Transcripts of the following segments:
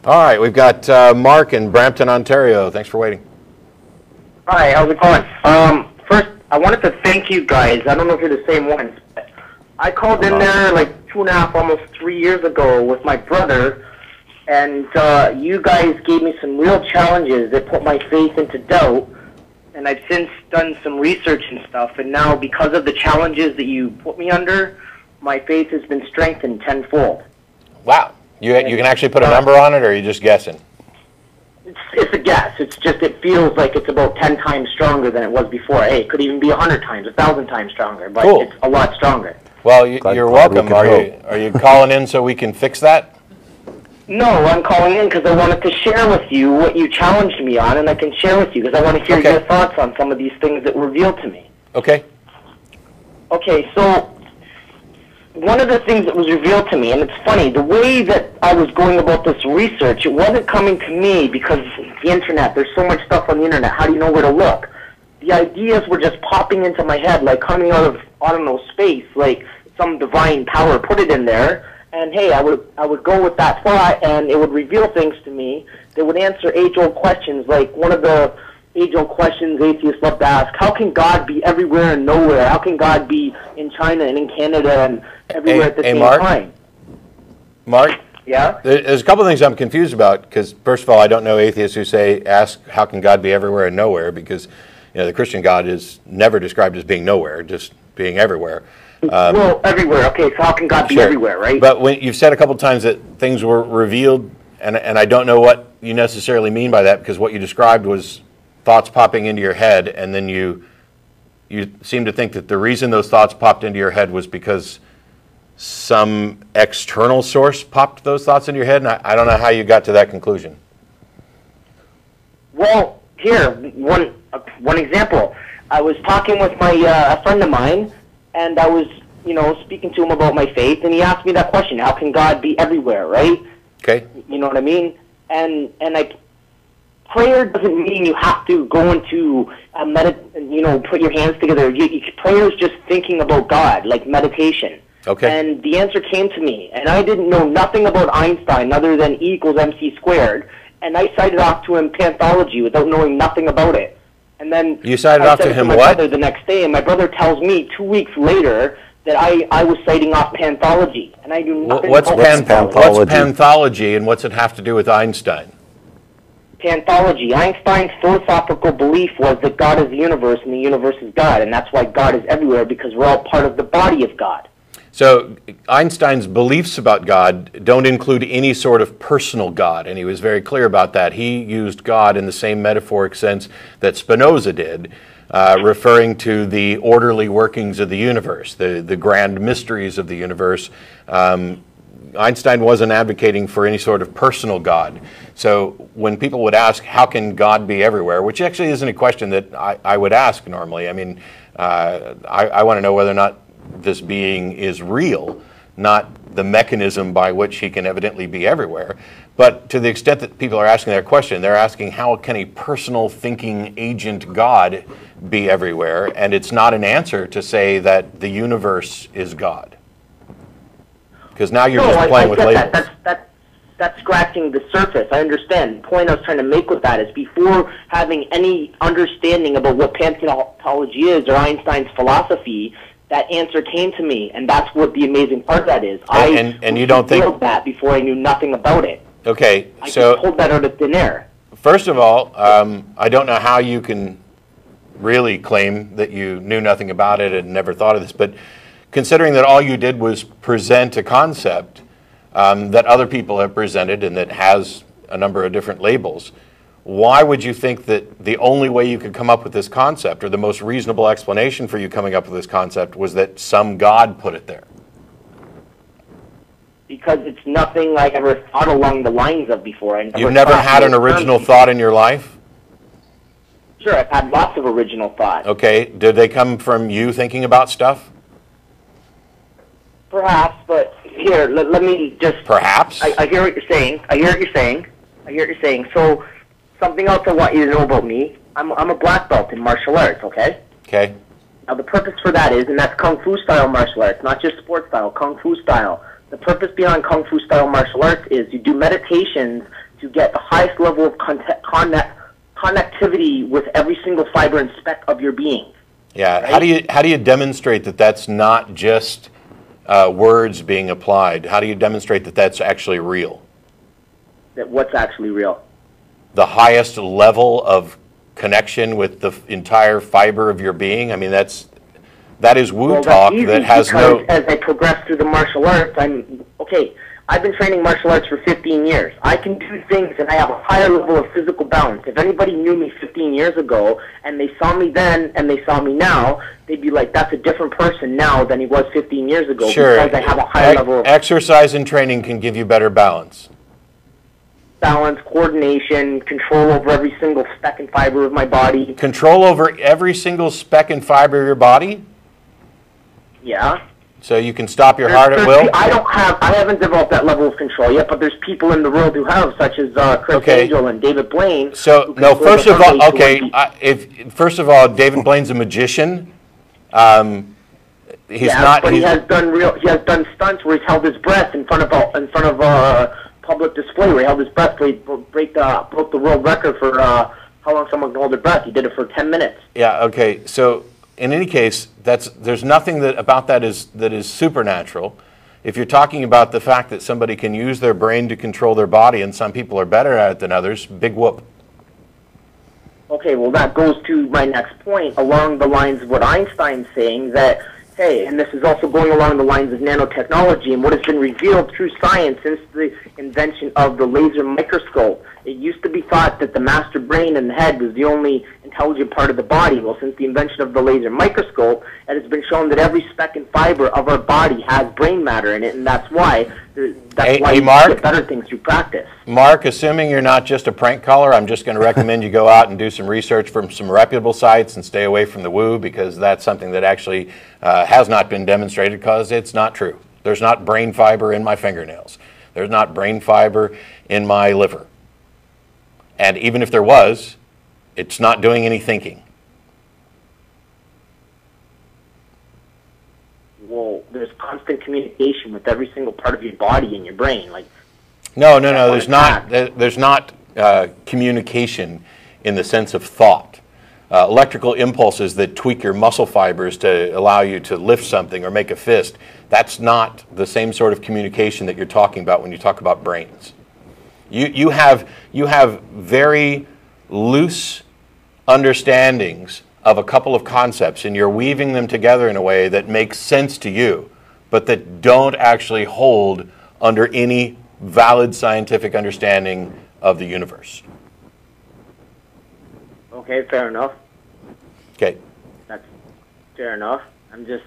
All right, we've got Mark in Brampton, Ontario. Thanks for waiting. Hi, how's it going? First, I wanted to thank you guys. I don't know if you're the same ones. I called in there like 2.5, almost 3 years ago with my brother, and you guys gave me some real challenges that put my faith into doubt, and I've since done some research and stuff, and now because of the challenges that you put me under, my faith has been strengthened tenfold. Wow. You can actually put a number on it, or are you just guessing? It's a guess. It's just, it feels like it's about 10 times stronger than it was before. Hey, it could even be 100 times, 1,000 times stronger, but cool. It's a lot stronger. Well, you're welcome. Are you calling in so we can fix that? No, I'm calling in because I wanted to share with you what you challenged me on, and I can share with you because I want to hear your thoughts on some of these things that were revealed to me. Okay. Okay, so one of the things that was revealed to me, and it's funny, the way that I was going about this research, it wasn't coming to me because the internet, there's so much stuff on the internet, how do you know where to look? The ideas were just popping into my head, like coming out of, I don't know, space, like some divine power put it in there, and hey, I would go with that thought, and it would reveal things to me that would answer age-old questions, like one of the age-old questions atheists love to ask, how can God be everywhere and nowhere? How can God be in China and in Canada and everywhere at the same time? Mark? Yeah? There's a couple of things I'm confused about, because first of all, I don't know atheists who ask, how can God be everywhere and nowhere, because the Christian God is never described as being nowhere, just being everywhere. Well, everywhere. Okay, so how can God be everywhere, right? But when you've said a couple of times that things were revealed, and I don't know what you necessarily mean by that, because what you described was thoughts popping into your head, and then you seem to think that the reason those thoughts popped into your head was because some external source popped those thoughts into your head, and I don't know how you got to that conclusion. Well, here, one example. I was talking with a friend of mine, and I was, speaking to him about my faith, and he asked me that question, how can God be everywhere, right? Okay. You know what I mean? And prayer doesn't mean you have to go into put your hands together. Prayer is just thinking about God, like meditation. Okay. And the answer came to me, and I didn't know nothing about Einstein other than E equals MC squared, and I cited off to him panthology without knowing nothing about it. And then you cited off to him what? Brother the next day, and my brother tells me 2 weeks later that I was citing off panthology, and I knew nothing about panthology. What's panthology, and what's it have to do with Einstein? Panthology. Einstein's philosophical belief was that God is the universe and the universe is God, and that's why God is everywhere, because we're all part of the body of God. So Einstein's beliefs about God don't include any sort of personal God, and he was very clear about that. He used God in the same metaphoric sense that Spinoza did, referring to the orderly workings of the universe, the grand mysteries of the universe. Einstein wasn't advocating for any sort of personal God. So when people would ask, how can God be everywhere, which actually isn't a question that I would ask normally. I mean, I want to know whether or not this being is real, not the mechanism by which he can evidently be everywhere. But to the extent that people are asking that question, they're asking, how can a personal thinking agent God be everywhere? And it's not an answer to say that the universe is God. Because now you're just playing with labels. That's scratching the surface. I understand. The point I was trying to make with that is before having any understanding about what pantheology is or Einstein's philosophy, that answer came to me, and that's what the amazing part of that is. And you don't think that before I knew nothing about it. Okay, I just pulled that out of thin air. First of all, I don't know how you can really claim that you knew nothing about it and never thought of this, but considering that all you did was present a concept that other people have presented and that has a number of different labels, why would you think that the only way you could come up with this concept, or the most reasonable explanation for you coming up with this concept, was that some God put it there? Because it's nothing like I ever thought along the lines of before. You've never had an original thought in your life? Sure, I've had lots of original thoughts. Okay, did they come from you thinking about stuff? Perhaps, but here, let me just... Perhaps? I hear what you're saying. I hear what you're saying. So, something else I want you to know about me, I'm a black belt in martial arts, okay? Okay. Now, the purpose for that is, and that's Kung Fu style martial arts, not just sports style, Kung Fu style. The purpose behind Kung Fu style martial arts is you do meditations to get the highest level of connectivity with every single fiber and speck of your being. Yeah. Right? How do you demonstrate that that's not just words being applied? How do you demonstrate that that's actually real? That what's actually real? The highest level of connection with the entire fiber of your being. I mean, that is woo talk that has no. As I progress through the martial arts, I've been training martial arts for 15 years. I can do things, and I have a higher level of physical balance. If anybody knew me 15 years ago, and they saw me then, and they saw me now, they'd be like, "That's a different person now than he was 15 years ago." Sure. Because I have a higher level of exercise and training can give you better balance. Balance, coordination, control over every single speck and fiber of my body. Control over every single speck and fiber of your body? Yeah. So you can stop your heart at will? I haven't developed that level of control yet, but there's people in the world who have, such as Chris Angel and David Blaine. So, no, first of all, David Blaine's a magician. He has done stunts where he's held his breath in front of a public display where he held his breath, where he broke the world record for how long someone can hold their breath. He did it for 10 minutes. Yeah, okay. So in any case, there's nothing about that is supernatural. If you're talking about the fact that somebody can use their brain to control their body and some people are better at it than others, big whoop. Okay, well that goes to my next point along the lines of what Einstein's saying, that hey, and this is also going along the lines of nanotechnology and what has been revealed through science since the invention of the laser microscope. It used to be thought that the master brain in the head was the only intelligent part of the body. Well, since the invention of the laser microscope, it has been shown that every speck and fiber of our body has brain matter in it, and that's why you get better things through practice. Mark, assuming you're not just a prank caller, I'm just going to recommend you go out and do some research from some reputable sites and stay away from the woo, because that's something that actually has not been demonstrated, because it's not true. There's not brain fiber in my fingernails. There's not brain fiber in my liver. And even if there was, it's not doing any thinking. Well, there's constant communication with every single part of your body and your brain. No. There's not communication in the sense of thought. Electrical impulses that tweak your muscle fibers to allow you to lift something or make a fist, that's not the same sort of communication that you're talking about when you talk about brains. You have very loose understandings of a couple of concepts, and you're weaving them together in a way that makes sense to you, but that don't actually hold under any valid scientific understanding of the universe. Okay, fair enough. Okay. That's fair enough. I'm just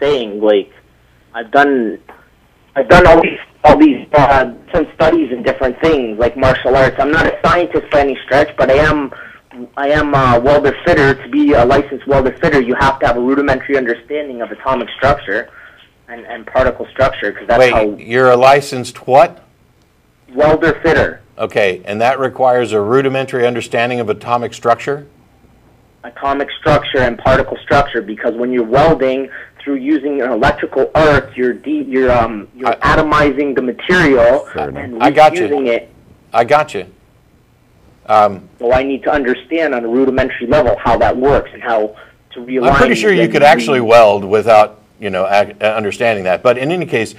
saying, like, I've done all these some studies in different things like martial arts. I'm not a scientist by any stretch, but I am a welder fitter. To be a licensed welder fitter, you have to have a rudimentary understanding of atomic structure and particle structure, because that's how. Wait, you're a licensed what? Welder fitter. Okay, and that requires a rudimentary understanding of atomic structure? Atomic structure and particle structure, because when you're welding through using an electrical arc, you're atomizing the material and refusing it. I got you. So I need to understand on a rudimentary level how that works and how to realign. I'm pretty sure you could actually weld without, understanding that. But in any case,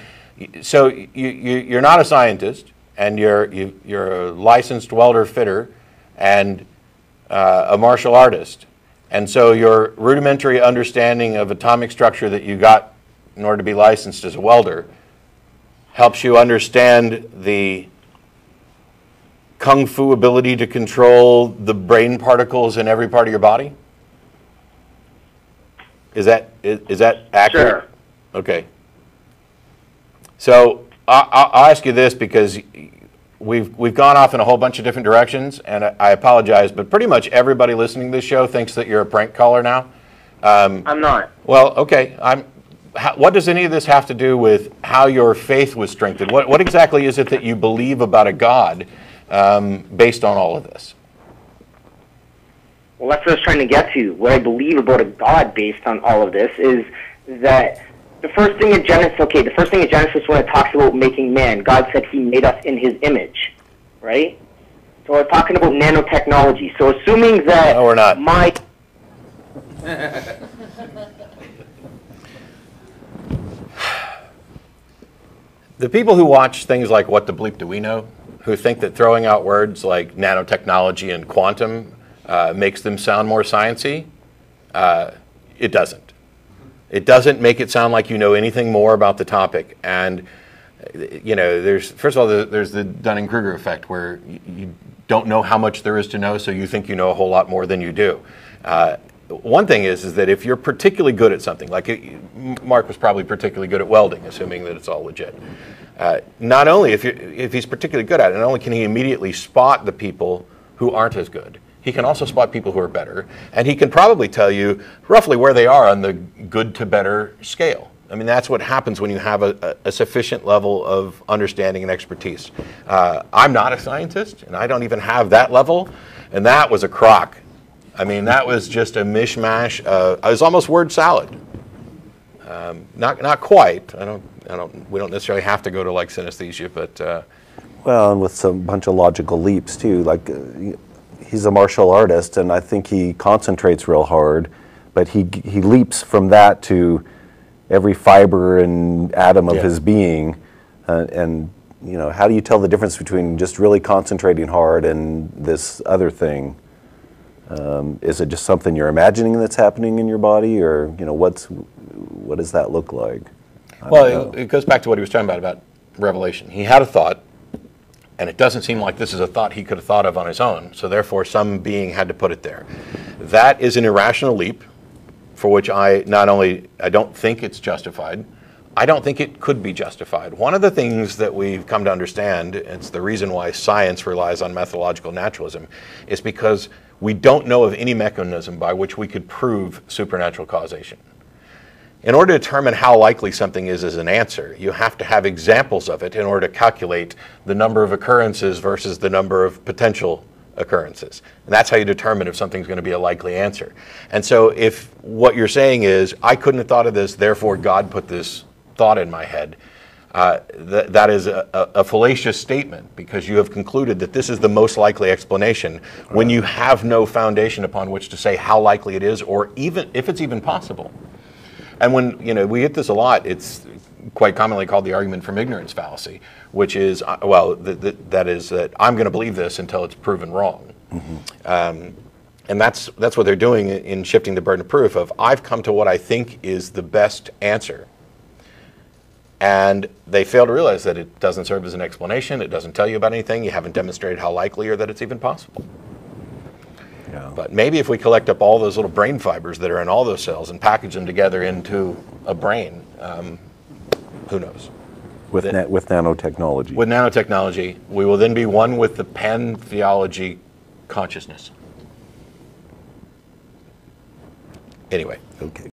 so you're not a scientist, and you're a licensed welder fitter and a martial artist. And so your rudimentary understanding of atomic structure that you got in order to be licensed as a welder helps you understand the kung fu ability to control the brain particles in every part of your body? Is that accurate? Sure. Okay. So I'll ask you this, because we've gone off in a whole bunch of different directions, and I apologize, but pretty much everybody listening to this show thinks that you're a prank caller now. I'm not. Well, okay. What does any of this have to do with how your faith was strengthened? What exactly is it that you believe about a God based on all of this? Well, that's what I was trying to get to. What I believe about a God based on all of this is that the first thing in Genesis, when it talks about making man, God said he made us in his image, right? So we're talking about nanotechnology. So assuming that no, we're not. The people who watch things like What the Bleep Do We Know, who think that throwing out words like nanotechnology and quantum makes them sound more sciencey, it doesn't. It doesn't make it sound like you know anything more about the topic. And you know, first of all, there's the Dunning-Kruger effect, where you don't know how much there is to know, so you think you know a whole lot more than you do. One thing is that if you're particularly good at something, like Mark was probably particularly good at welding, assuming that it's all legit. Not only if he's particularly good at it, not only can he immediately spot the people who aren't as good, he can also spot people who are better, and he can probably tell you roughly where they are on the good to better scale. I mean, that's what happens when you have a sufficient level of understanding and expertise. I'm not a scientist, and I don't even have that level, and that was a crock. I mean, that was just a mishmash. It was almost word salad. Not quite. We don't necessarily have to go to like synesthesia, but well, and with some bunch of logical leaps too. Like he's a martial artist, and I think he concentrates real hard, but he leaps from that to every fiber and atom of his being, and you know, how do you tell the difference between just really concentrating hard and this other thing? Is it just something you're imagining that's happening in your body, or you know, what does that look like? Well, it goes back to what he was talking about revelation. He had a thought, and it doesn't seem like this is a thought he could have thought of on his own, so therefore some being had to put it there. That is an irrational leap, for which I don't think it's justified. I don't think it could be justified. One of the things that we've come to understand, it's the reason why science relies on methodological naturalism, is because we don't know of any mechanism by which we could prove supernatural causation. In order to determine how likely something is as an answer, you have to have examples of it in order to calculate the number of occurrences versus the number of potential occurrences. And that's how you determine if something's going to be a likely answer. And so if what you're saying is, I couldn't have thought of this, therefore God put this thought in my head, that is a fallacious statement, because you have concluded that this is the most likely explanation when you have no foundation upon which to say how likely it is, or even if it's even possible. And when we get this a lot, it's quite commonly called the argument from ignorance fallacy, which is, well, that is that I'm going to believe this until it's proven wrong. Mm-hmm. And that's what they're doing in shifting the burden of proof of, I've come to what I think is the best answer. And they fail to realize that it doesn't serve as an explanation, it doesn't tell you about anything, you haven't demonstrated how likely or that it's even possible. Yeah. But maybe if we collect up all those little brain fibers that are in all those cells and package them together into a brain, who knows? With nanotechnology. With nanotechnology, we will then be one with the pan-theology consciousness. Anyway. Okay.